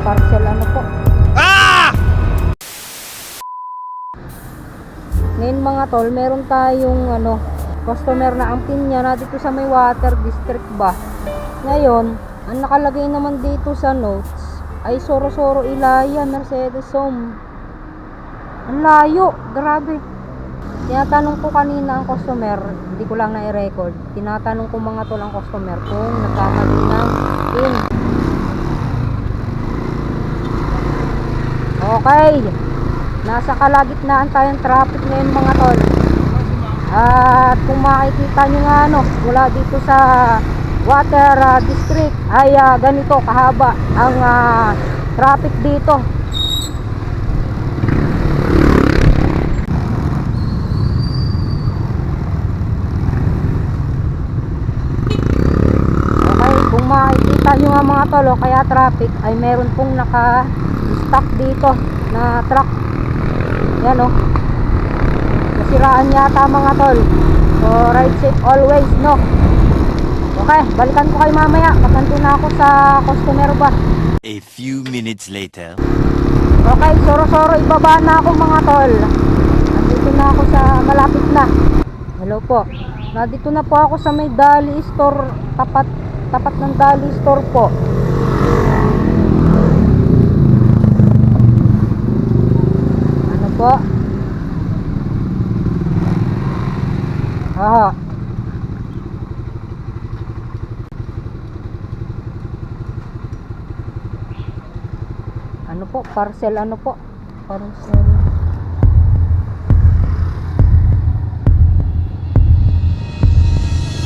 parcel ano po. Ngayon mga tol, meron tayong customer na ang pin niya na dito sa may water district ba. Ngayon, ang nakalagay naman dito sa notes ay Sorosoro Ilaya, Mercedes Home. Ang layo, grabe. Tinatanong ko kanina ang customer, hindi ko lang na-record. Tinatanong ko mga tol ang customer kung nagkamali ng pin. Okay. Nasa kalagitnaan tayong traffic ngayon mga tol. At kung makikita nyo nga mula dito sa water district ay ganito kahaba ang traffic dito. Okay, kung makikita nyo nga mga tol, kaya traffic ay meron pong naka-stop dito na truck. Yan nasiraan yata mga tol. So ride safe always Okay, balikan ko kayo mamaya pag nandun na ako sa customer ba. A few minutes later. Okay, Sorosoro ibaba na ako mga tol. Nandito na ako sa malapit na. Hello po. Nandito na po ako sa may Dali Store. Tapat ng Dali Store po. Po. Ano po? Parcel po? Parcel.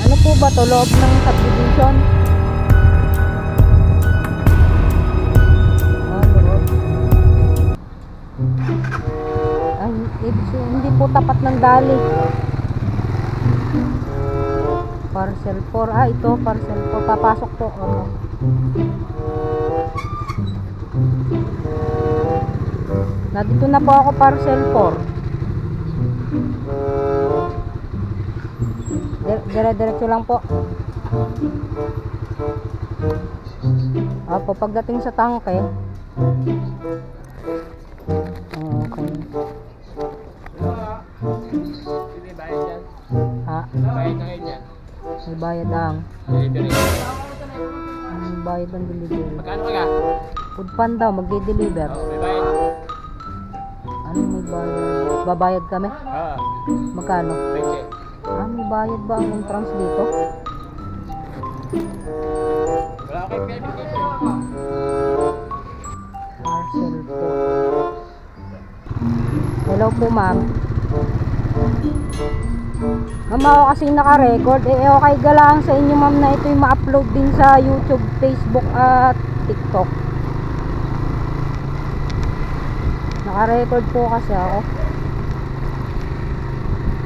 Ano po ba to? Loob ng subdivision? Hindi po tapat ng Dali. Parcel 4. Ito parcel 4. Papasok to. Nandito na po ako parcel 4. Dire-diretso lang po. Opo, pagdating sa tangke. Okay. Bayad na kayo dyan. May bayad ang Delivery. May bayad ang delivery. Magkano ka? Food Panda magde-deliver. May bayad. Ano may bayad? Babayad kami? Magkano? 20. May bayad ba ang entrance dito? Wala kayo verification. Parcel po. Hello po ma'am. Ma'am, ako kasi naka-record. Okay galang sa inyo ma'am na ito yung ma-upload din sa YouTube, Facebook at TikTok. Naka-record po kasi ako.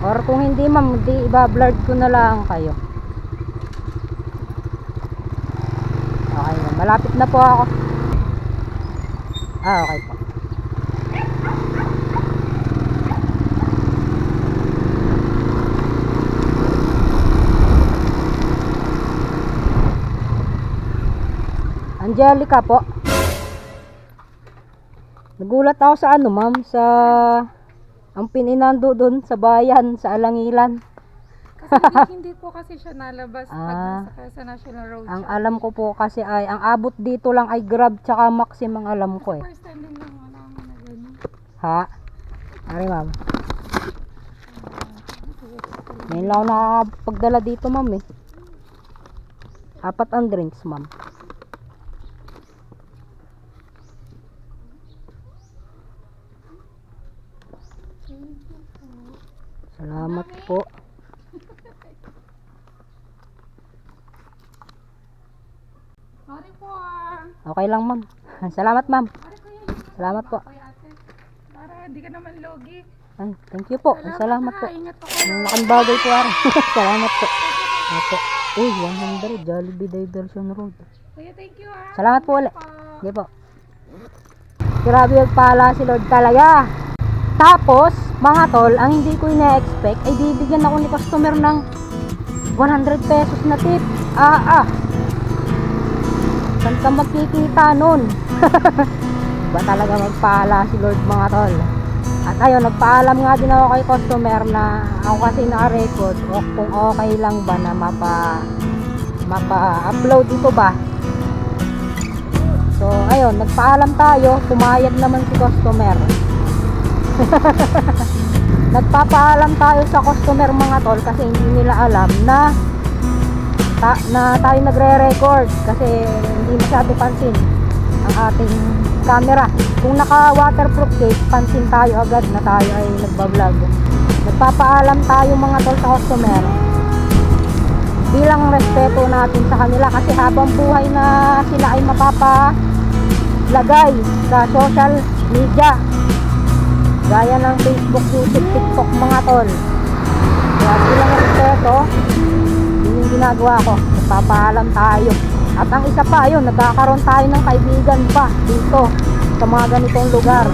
Or kung hindi ma'am, iba-blurred ko na lang kayo. Okay ma'am, malapit na po ako. Okay po. Angelica po. Nagulat ako sa ma'am, sa ang pininando doon sa bayan, sa Alangilan. Kasi hindi po kasi siya nalabas pag nasa sa National Road. Ang alam ko po kasi ay, ang abot dito lang ay Grab tsaka Maxim ang alam ko eh. First time din lang namin na gano'n. Ha? Ari ma'am. Ngayon lang ako nakakapagdala dito ma'am eh. 4 ang drinks ma'am. Salamat po. Sorry po Okay lang ma'am. Salamat ma'am. Sorry ko yun. Salamat po. Kuya ate. Para hindi ka naman logi. Ay, thank you po. Salamat po. Ingat po. Ang laking bagay po ara. Salamat po. Opo. Uy, 100 Jollibee Diversion Road. Kuya, thank you Salamat po ulit. Sige po. Grabe pala si Lord talaga. Tapos, mga tol, ang hindi ko ina-expect ay bibigyan ako ni customer ng 100 pesos na tip. Saan ka magkikita nun? Ba talaga magpaala si Lord mga tol. At ayun, nagpaalam nga din ako kay customer na ako kasi naka-record o kung okay lang ba na mapa-upload dito ba. So ayun, nagpaalam tayo, pumayag naman si customer. Nagpapaalam tayo sa customer mga tol kasi hindi nila alam na tayo nagre-record kasi hindi masyado pansin ang ating camera. Kung naka waterproof case, pansin tayo agad na tayo ay nagbablog. Nagpapaalam tayo mga tol sa customer bilang respeto natin sa kanila kasi habang buhay na sila ay mapapalagay sa social media gaya ng Facebook, YouTube, TikTok mga tol. Kaya bilang respeto, yun yung ginagawa ko, nagpapaalam tayo. At ang isa pa, ayun, nagkakaroon tayo ng kaibigan pa dito sa mga ganitong lugar.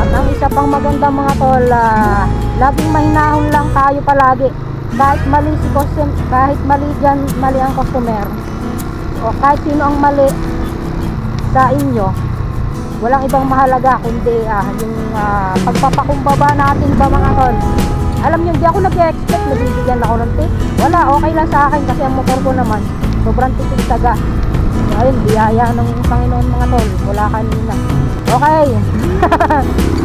At ang isa pang maganda mga tol, laging mahinahon lang tayo palagi. Kahit mali si customer, kahit mali dyan, mali ang customer, o kahit sino ang mali sa inyo, walang ibang mahalaga kundi yung pagpapakumbaba natin ba mga tol. Alam nyo, hindi ako nag-expect na bibigyan ako ng tip. Wala, okay lang sa akin kasi ang motor ko naman sobrang tipid sa gas. So, ayun, biyaya ng Panginoon mga tol mula kanina. Okay.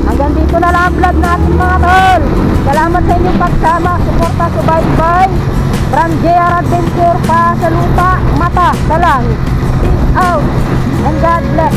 Hanggang dito na lang ang vlog natin mga tol. Salamat sa inyong pagsama, suporta, subaybay. From JR Adventure pa sa lupa, mata sa langit. Peace out and God bless.